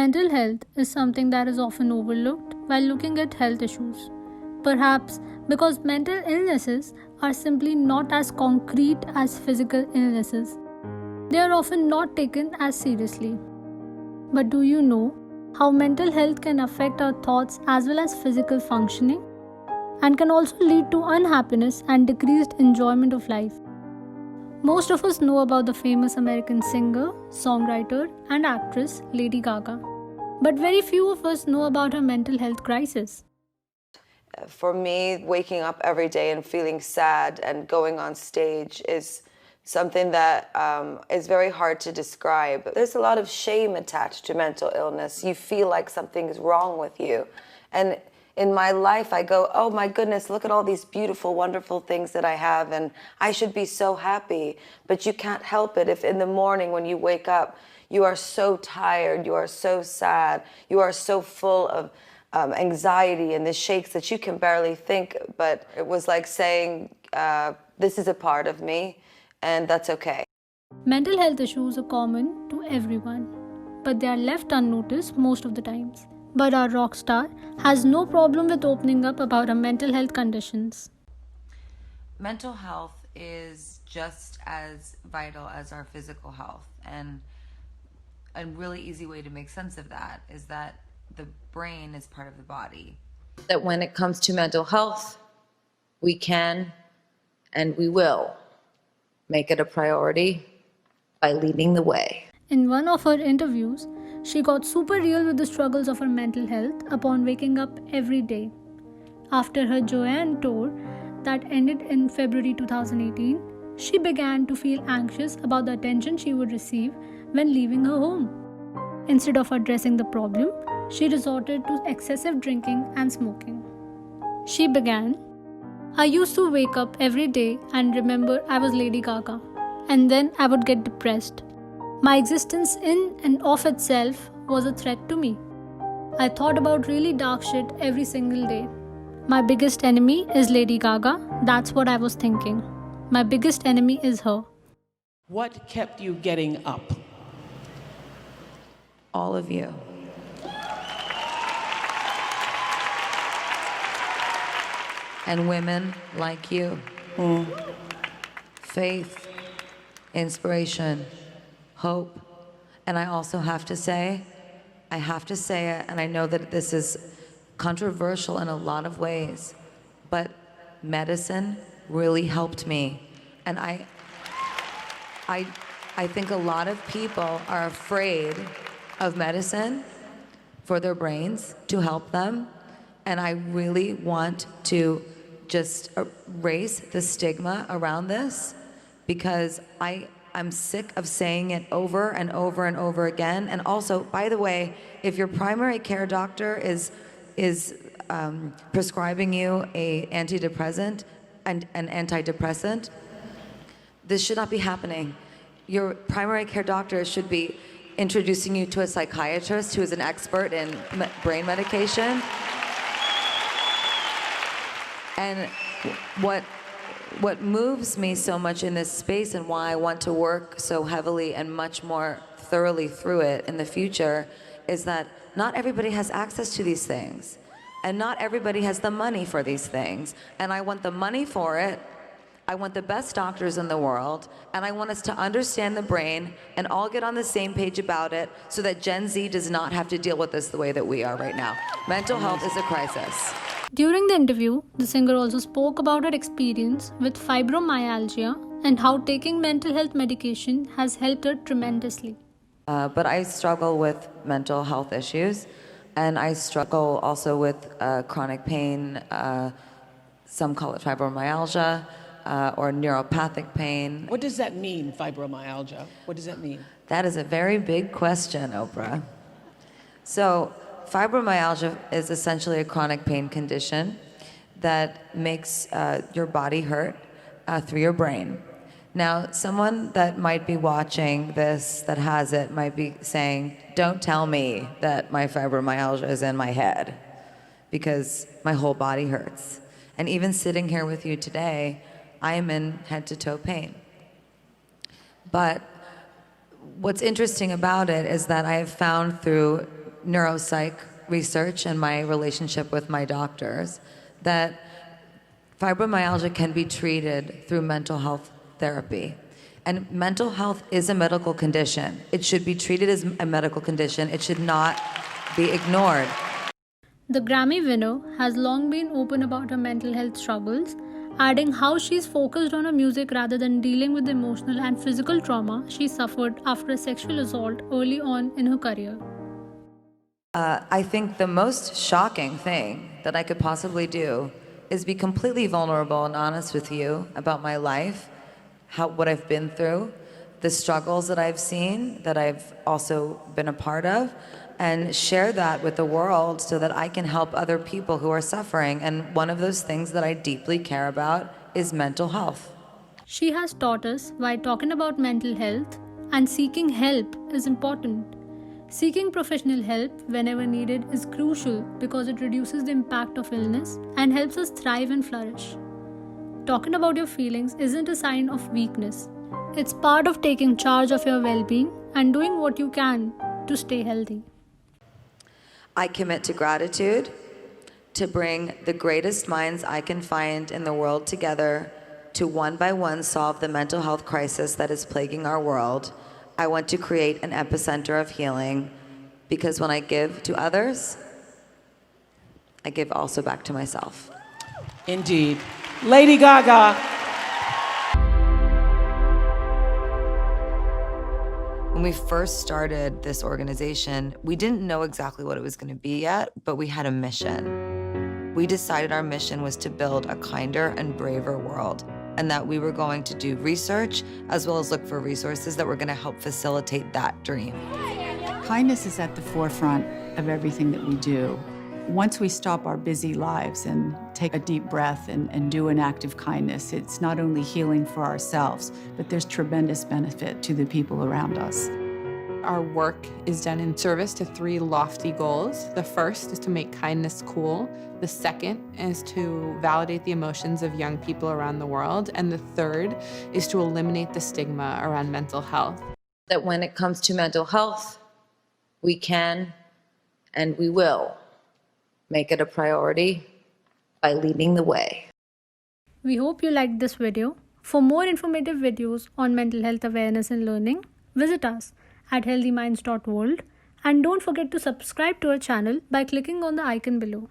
Mental health is something that is often overlooked while looking at health issues. Perhaps because mental illnesses are simply not as concrete as physical illnesses. They are often not taken as seriously. But do you know how mental health can affect our thoughts as well as physical functioning? And can also lead to unhappiness and decreased enjoyment of life. Most of us know about the famous American singer, songwriter, and actress Lady Gaga. But very few of us know about her mental health crisis. For me, waking up every day and feeling sad and going on stage is something that is very hard to describe. There's a lot of shame attached to mental illness. You feel like something's wrong with you. And in my life, I go, oh my goodness, look at all these beautiful, wonderful things that I have, and I should be so happy. But you can't help it if in the morning when you wake up, you are so tired, you are so sad, you are so full of anxiety and the shakes that you can barely think. But it was like saying, this is a part of me, and that's okay. Mental health issues are common to everyone, but they are left unnoticed most of the times. But our rock star has no problem with opening up about her mental health conditions. Mental health is just as vital as our physical health. And a really easy way to make sense of that is that the brain is part of the body. That when it comes to mental health, we can and we will make it a priority by leading the way. In one of her interviews, she got super real with the struggles of her mental health upon waking up every day. After her Joanne tour that ended in February 2018, she began to feel anxious about the attention she would receive when leaving her home. Instead of addressing the problem, she resorted to excessive drinking and smoking. She began, I used to wake up every day and remember I was Lady Gaga, and then I would get depressed. My existence in and of itself was a threat to me. I thought about really dark shit every single day. My biggest enemy is Lady Gaga, that's what I was thinking. My biggest enemy is her. What kept you getting up? All of you. And women like you. Faith, inspiration, hope. And I also have to say it, and I know that this is controversial in a lot of ways, but medicine really helped me. And I think a lot of people are afraid of medicine for their brains to help them. And I really want to just erase the stigma around this, because I'm sick of saying it over and over and over again. And also, by the way, if your primary care doctor is prescribing you an antidepressant, this should not be happening. Your primary care doctor should be introducing you to a psychiatrist who is an expert in brain medication. And what moves me so much in this space, and why I want to work so heavily and much more thoroughly through it in the future, is that not everybody has access to these things. And not everybody has the money for these things. And I want the money for it. I want the best doctors in the world. And I want us to understand the brain and all get on the same page about it, so that Gen Z does not have to deal with this the way that we are right now. Mental health is a crisis. During the interview, the singer also spoke about her experience with fibromyalgia and how taking mental health medication has helped her tremendously. But I struggle with mental health issues, and I struggle also with chronic pain. Some call it fibromyalgia or neuropathic pain. What does that mean, fibromyalgia? What does that mean? That is a very big question, Oprah. So, fibromyalgia is essentially a chronic pain condition that makes your body hurt through your brain. Now, someone that might be watching this that has it might be saying, don't tell me that my fibromyalgia is in my head, because my whole body hurts. And even sitting here with you today, I am in head-to-toe pain. But what's interesting about it is that I have found through neuropsych research and my relationship with my doctors that fibromyalgia can be treated through mental health therapy. And mental health is a medical condition. It should be treated as a medical condition. It should not be ignored. The Grammy winner has long been open about her mental health struggles, adding how she's focused on her music rather than dealing with the emotional and physical trauma she suffered after a sexual assault early on in her career. I think the most shocking thing that I could possibly do is be completely vulnerable and honest with you about my life, what I've been through, the struggles that I've seen, that I've also been a part of, and share that with the world so that I can help other people who are suffering. And one of those things that I deeply care about is mental health. She has taught us why talking about mental health and seeking help is important. Seeking professional help whenever needed is crucial because it reduces the impact of illness and helps us thrive and flourish. Talking about your feelings isn't a sign of weakness. It's part of taking charge of your well-being and doing what you can to stay healthy. I commit to gratitude, to bring the greatest minds I can find in the world together to one by one solve the mental health crisis that is plaguing our world. I want to create an epicenter of healing because when I give to others, I give also back to myself. Indeed. Lady Gaga. When we first started this organization, we didn't know exactly what it was going to be yet, but we had a mission. We decided our mission was to build a kinder and braver world, and that we were going to do research as well as look for resources that were going to help facilitate that dream. Kindness is at the forefront of everything that we do. Once we stop our busy lives and take a deep breath and do an act of kindness, it's not only healing for ourselves, but there's tremendous benefit to the people around us. Our work is done in service to 3 lofty goals. The first is to make kindness cool. The second is to validate the emotions of young people around the world. And the third is to eliminate the stigma around mental health. That when it comes to mental health, we can and we will make it a priority by leading the way. We hope you liked this video. For more informative videos on mental health awareness and learning, visit us at healthyminds.world and don't forget to subscribe to our channel by clicking on the icon below.